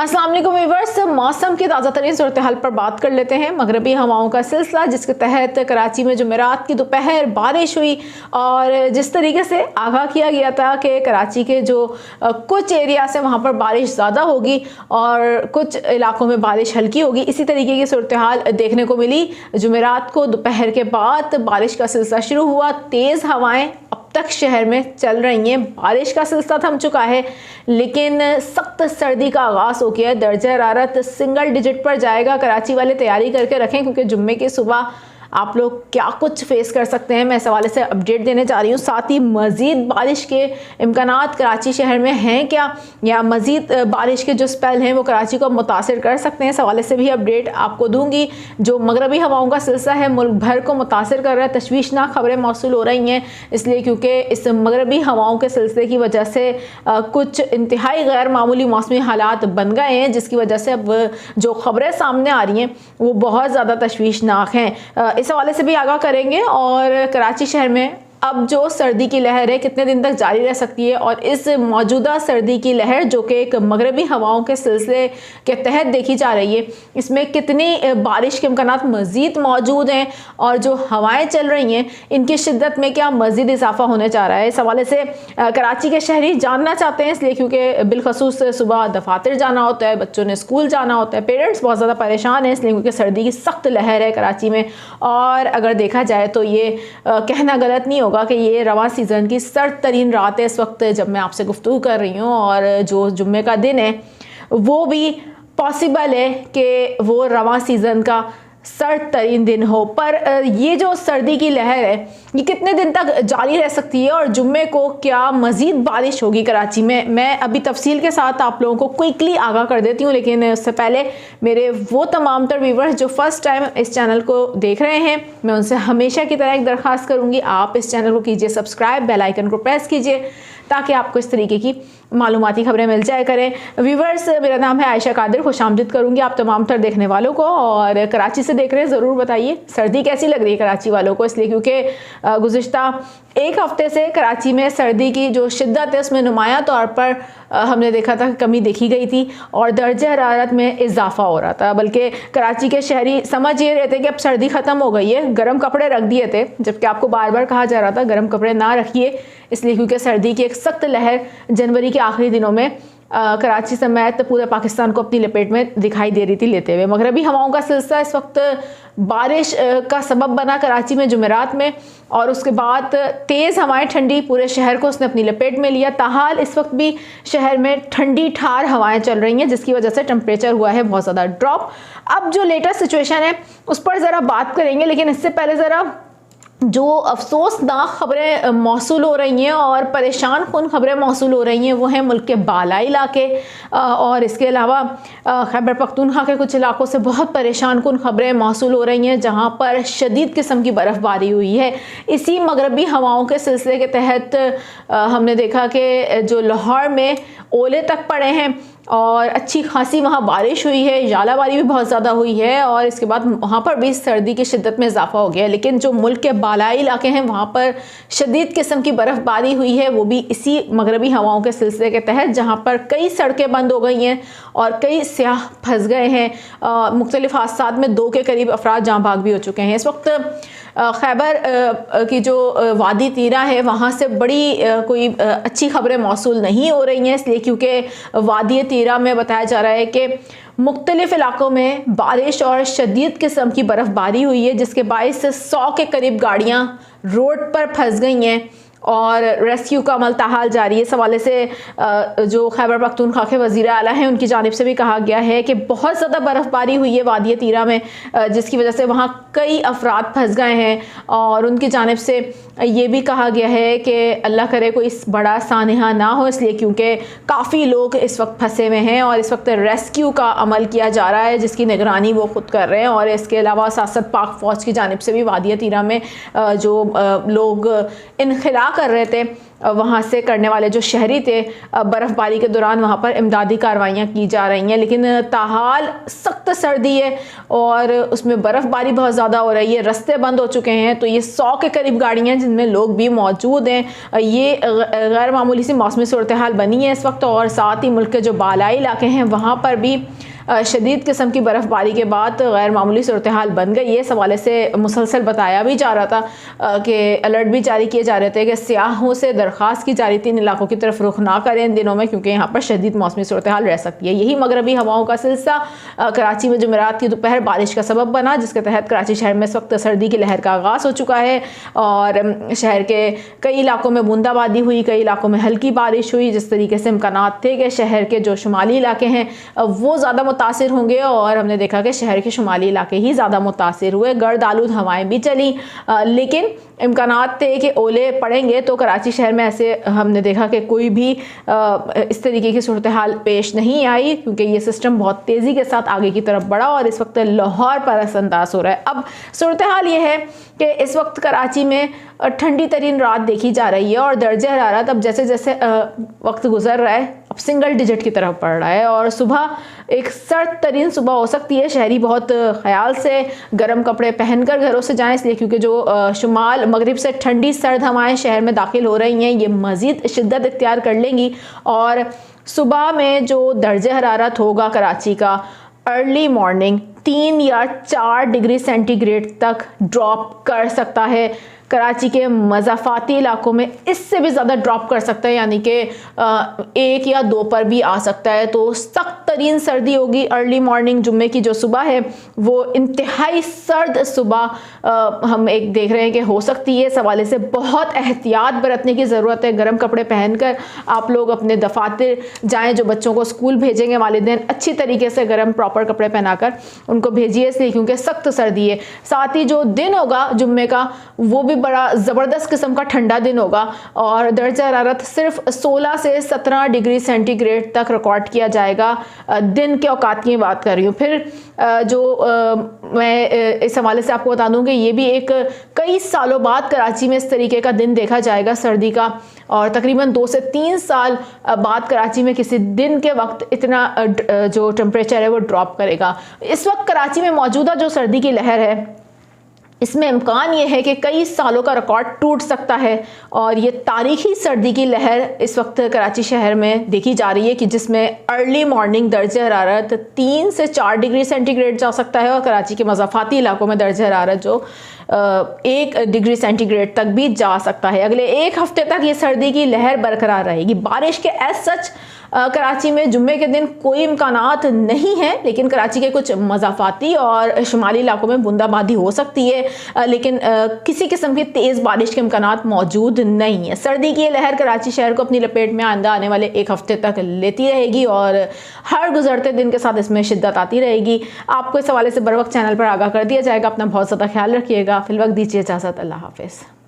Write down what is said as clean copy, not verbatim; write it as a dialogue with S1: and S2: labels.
S1: अस्सलाम वालेकुम व्यूअर्स, मौसम की ताज़ा तरीन सूरत हाल पर बात कर लेते हैं। मगरबी हवाओं का सिलसिला जिसके तहत कराची में जुमेरात की दोपहर बारिश हुई और जिस तरीके से आगाह किया गया था कि कराची के जो कुछ एरिया से वहाँ पर बारिश ज़्यादा होगी और कुछ इलाकों में बारिश हल्की होगी, इसी तरीके की सूरत हाल देखने को मिली। जुमेरात को दोपहर के बाद बारिश का सिलसिला शुरू हुआ। तेज़ हवाएँ अब तक शहर में चल रही हैं। बारिश का सिलसिला थम चुका है लेकिन सख्त सर्दी का आगाज़ हो गया है। दर्जा हरारत सिंगल डिजिट पर जाएगा। कराची वाले तैयारी करके रखें क्योंकि जुम्मे की सुबह आप लोग क्या कुछ फेस कर सकते हैं, मैं इस हवाले से अपडेट देने जा रही हूँ। साथ ही मज़ीद बारिश के इम्कानात कराची शहर में हैं क्या, या मज़ीद बारिश के जो स्पेल हैं वो कराची को मुतासिर कर सकते हैं, इस हवाले से भी अपडेट आपको दूंगी। जो मगरबी हवाओं का सिलसिला है मुल्क भर को मुतासिर कर रहा है। तशवीशनाक खबरें मौसूल हो रही हैं इसलिए क्योंकि इस मगरबी हवाओं के सिलसिले की वजह से कुछ इंतहाई गैर मामूली मौसमी हालात बन गए हैं, जिसकी वजह से अब जो खबरें सामने आ रही हैं वो बहुत ज़्यादा तशवीशनाक हैं। इस हवाले से भी आगाह करेंगे और कराची शहर में अब जो सर्दी की लहर है कितने दिन तक जारी रह सकती है और इस मौजूदा सर्दी की लहर जो कि एक मगरबी हवाओं के सिलसिले के तहत देखी जा रही है, इसमें कितनी बारिश के इम्कानात मज़ीद मौजूद हैं और जो हवाएं चल रही हैं इनकी शिद्दत में क्या मज़ीद इजाफा होने जा रहा है, इस हवाले से कराची के शहरी जानना चाहते हैं। इसलिए क्योंकि बिलखसूस सुबह दफातर जाना होता है, बच्चों ने स्कूल जाना होता है, पेरेंट्स बहुत ज़्यादा परेशान हैं इसलिए क्योंकि सर्दी की सख्त लहर है कराची में। और अगर देखा जाए तो ये कहना गलत नहीं होगा कि ये रवां सीज़न की सर्द तरीन रात है इस वक्त जब मैं आपसे गुफ्तगू कर रही हूँ, और जो जुम्मे का दिन है वो भी पॉसिबल है कि वो रवां सीज़न का सर्द तरीन दिन हो। पर ये जो सर्दी की लहर है ये कितने दिन तक जारी रह सकती है और जुम्मे को क्या मज़ीद बारिश होगी कराची में, मैं अभी तफसील के साथ आप लोगों को क्विकली आगाह कर देती हूँ। लेकिन उससे पहले मेरे वो तमाम तर व्यूवर्स जो फर्स्ट टाइम इस चैनल को देख रहे हैं, मैं उनसे हमेशा की तरह एक दरख्वास्त करूँगी, आप इस चैनल को कीजिए सब्सक्राइब, बेल आइकन को प्रेस कीजिए ताकि आपको इस तरीके की मालूमाती खबरें मिल जाए करें। व्यूवर्स, मेरा नाम है आयशा कादिर, खुशामदीद करूंगी आप तमाम तर देखने वालों को। और कराची से देख रहे हैं ज़रूर बताइए सर्दी कैसी लग रही है कराची वालों को, इसलिए क्योंकि गुज़िश्ता एक हफ़्ते से कराची में सर्दी की जो शिद्दत है उसमें नुमायां तौर पर हमने देखा था कमी देखी गई थी और दर्जा हरारत में इजाफा हो रहा था। बल्कि कराची के शहरी समझ ये रहे थे कि अब सर्दी ख़त्म हो गई है, गर्म कपड़े रख दिए थे, जबकि आपको बार बार कहा जा रहा था गर्म कपड़े ना रखिए, इसलिए क्योंकि सर्दी की एक सख्त लहर जनवरी के आखिरी दिनों में कराची समेत पूरे पाकिस्तान को अपनी लपेट में दिखाई दे रही थी लेते हुए। मगरबी हवाओं का सिलसिला इस वक्त बारिश का सबब बना कराची में जुमेरात में, और उसके बाद तेज़ हवाएं ठंडी पूरे शहर को उसने अपनी लपेट में लिया। ताहाल इस वक्त भी शहर में ठंडी ठार हवाएं चल रही हैं जिसकी वजह से टेम्परेचर हुआ है बहुत ज़्यादा ड्रॉप। अब जो लेटेस्ट सिचुएशन है उस पर ज़रा बात करेंगे, लेकिन इससे पहले ज़रा जो अफसोसनाक खबरें मौसूल हो रही हैं और परेशान कुन खबरें मौसूल हो रही हैं वो हैं मुल्क के बालाई इलाके और इसके अलावा खैबर पख्तूनख्वा के कुछ इलाकों से बहुत परेशान कुन खबरें मौसूल हो रही हैं जहां पर शदीद किस्म की बर्फ़बारी हुई है। इसी मगरबी हवाओं के सिलसिले के तहत हमने देखा कि जो लाहौर में ओले तक पड़े हैं और अच्छी खासी वहाँ बारिश हुई है, जालाबारी भी बहुत ज़्यादा हुई है और इसके बाद वहाँ पर भी सर्दी की शिद्दत में इजाफा हो गया है। लेकिन जो मुल्क के बालाई इलाके हैं वहाँ पर शदीद किस्म की बर्फ़बारी हुई है, वो भी इसी मगरबी हवाओं के सिलसिले के तहत, जहाँ पर कई सड़कें बंद हो गई हैं और कई सियाह फंस गए हैं। मुख्तलिफ हादसात में 2 के करीब अफराद जाँ भाग भी हो चुके हैं। इस वक्त खैबर की जो वादी तीरा है वहाँ से बड़ी कोई अच्छी खबरें मौसूल नहीं हो रही हैं, इसलिए क्योंकि वादी तीरा में बताया जा रहा है कि मुख्तलिफ इलाकों में बारिश और शदीद किस्म की बर्फ़बारी हुई है जिसके बायस 100 के करीब गाड़ियाँ रोड पर फंस गई हैं और रेस्क्यू का अमल ताहाल जारी है। इस हवाले से जो खैबर पख्तूनख्वा के वज़ीर आला हैं उनकी जानिब से भी कहा गया है कि बहुत ज़्यादा बर्फ़बारी हुई है वादी तीरा में जिसकी वजह से वहाँ कई अफराद फंस गए हैं और उनकी जानिब से ये भी कहा गया है कि अल्लाह करे कोई इस बड़ा सानहा ना हो, इसलिए क्योंकि काफ़ी लोग इस वक्त फंसे हुए हैं और इस वक्त रेस्क्यू का अमल किया जा रहा है जिसकी निगरानी वो खुद कर रहे हैं। और इसके अलावा साथ साथ पाक फ़ौज की जानिब से भी वादी तीरा में जो लोग इनखला कर रहे थे वहाँ से करने वाले जो शहरी थे, बर्फ़बारी के दौरान वहाँ पर इमदादी कार्रवाइयाँ की जा रही हैं, लेकिन ताहाल सख्त सर्दी है और उसमें बर्फ़बारी बहुत ज़्यादा हो रही है, रास्ते बंद हो चुके हैं। तो ये 100 के करीब गाड़ियाँ जिनमें लोग भी मौजूद हैं। ये गैर मामूली सी मौसमी सूरत हाल बनी है इस वक्त, और साथ ही मुल्क के जो बालाई इलाके हैं वहाँ पर भी शदीद किस्म की बर्फ़बारी के बाद गैर मामूली सूरत हाल बन गई है। इस हवाले से मुसलसल बताया भी जा रहा था कि अलर्ट भी जारी किए जा रहे थे कि सियाहों से दरख्वास्त की जा रही थी इन इलाकों की तरफ रुख ना करें इन दिनों में, क्योंकि यहाँ पर शदीद मौसमी सूरत हाल रह सकती है। यही मगरबी हवाओं का सिलसिला कराची में जुमेरात की दोपहर बारिश का सबब बना, जिसके तहत कराची शहर में इस वक्त सर्दी की लहर का आगाज़ हो चुका है और शहर के कई इलाकों में बूंदाबांदी हुई, कई इलाकों में हल्की बारिश हुई। जिस तरीके से इम्कानात थे कि शहर के जो शुमाली इलाके हैं वो ज़्यादा मुतासिर होंगे, और हमने देखा कि शहर के शुमाली इलाके ही ज़्यादा मुतासिर हुए। गर्द आलूद हवाएं भी चली, लेकिन इम्कानात थे कि ओले पड़ेंगे। तो कराची शहर में ऐसे हमने देखा कि कोई भी इस तरीके की सूरत हाल पेश नहीं आई, क्योंकि ये सिस्टम बहुत तेज़ी के साथ आगे की तरफ बढ़ा और इस वक्त लाहौर पर असरअंदाज हो रहा है। अब सूरत हाल ये है कि इस वक्त कराची में ठंडी तरीन रात देखी जा रही है और दर्जे हरारत अब जैसे जैसे वक्त गुजर रहा है अब सिंगल डिजिट की तरफ बढ़ रहा है, और सुबह एक सर्द तरीन सुबह हो सकती है। शहरी बहुत ख्याल से गर्म कपड़े पहनकर घरों से जाएं, इसलिए क्योंकि जो शुमाल मगरिब से ठंडी सर्द हवाएं शहर में दाखिल हो रही हैं, ये मज़ीद शिद्दत इख्तियार कर लेंगी और सुबह में जो दर्जे हरारत होगा कराची का अर्ली मॉर्निंग 3 या 4 डिग्री सेंटीग्रेड तक ड्रॉप कर सकता है। कराची के मज़ाफ़ाती इलाकों में इससे भी ज़्यादा ड्रॉप कर सकता है, यानी कि 1 या 2 पर भी आ सकता है। तो सख्त तरीन सर्दी होगी। अर्ली मॉर्निंग जुम्मे की जो सुबह है वो इंतहाई सर्द सुबह हम एक देख रहे हैं कि हो सकती है। इस हवाले से बहुत एहतियात बरतने की ज़रूरत है। गर्म कपड़े पहनकर आप लोग अपने दफातर जाएँ, जो बच्चों को स्कूल भेजेंगे वालिदैन अच्छी तरीके से गर्म प्रॉपर कपड़े पहनाकर उनको भेजिए, इसलिए क्योंकि सख्त सर्दी है। साथ ही जो दिन होगा जुम्मे का वो भी बड़ा ज़बरदस्त किस्म का ठंडा दिन होगा और दर्जा हरारत सिर्फ 16 से 17 डिग्री सेंटीग्रेड तक रिकॉर्ड किया जाएगा। दिन के औकात की बात कर रही हूँ। फिर मैं इस हवाले से आपको बता दूं कि ये भी एक कई सालों बाद कराची में इस तरीके का दिन देखा जाएगा सर्दी का, और तकरीबन 2 से 3 साल बाद कराची में किसी दिन के वक्त इतना जो टेम्परेचर है वो ड्रॉप करेगा। इस वक्त कराची में मौजूदा जो सर्दी की लहर है इसमें इम्कान ये है कि कई सालों का रिकॉर्ड टूट सकता है, और ये तारीखी सर्दी की लहर इस वक्त कराची शहर में देखी जा रही है कि जिसमें अर्ली मॉर्निंग दर्जे हरारत 3 से 4 डिग्री सेंटीग्रेड जा सकता है, और कराची के मज़ाफ़ाती इलाकों में दर्जे हरारत जो 1 डिग्री सेंटीग्रेड तक भी जा सकता है। अगले 1 हफ्ते तक ये सर्दी की लहर बरकरार रहेगी। बारिश के एज सच कराची में जुम्मे के दिन कोई इम्कानात नहीं है, लेकिन कराची के कुछ मज़ाफ़ाती और शुमाली इलाकों में बूंदाबांदी हो सकती है, लेकिन किसी किस्म की तेज़ बारिश के इम्कानात मौजूद नहीं है। सर्दी की लहर कराची शहर को अपनी लपेट में आइंदा आने वाले 1 हफ्ते तक लेती रहेगी और हर गुजरते दिन के साथ इसमें शिद्दत आती रहेगी। आपको इस हवाले से बर वक्त चैनल पर आगाह कर दिया जाएगा। अपना बहुत ज़्यादा ख्याल रखिएगा। फिलवक्त दीजिए इजाज़त। अल्लाह हाफ़िज़।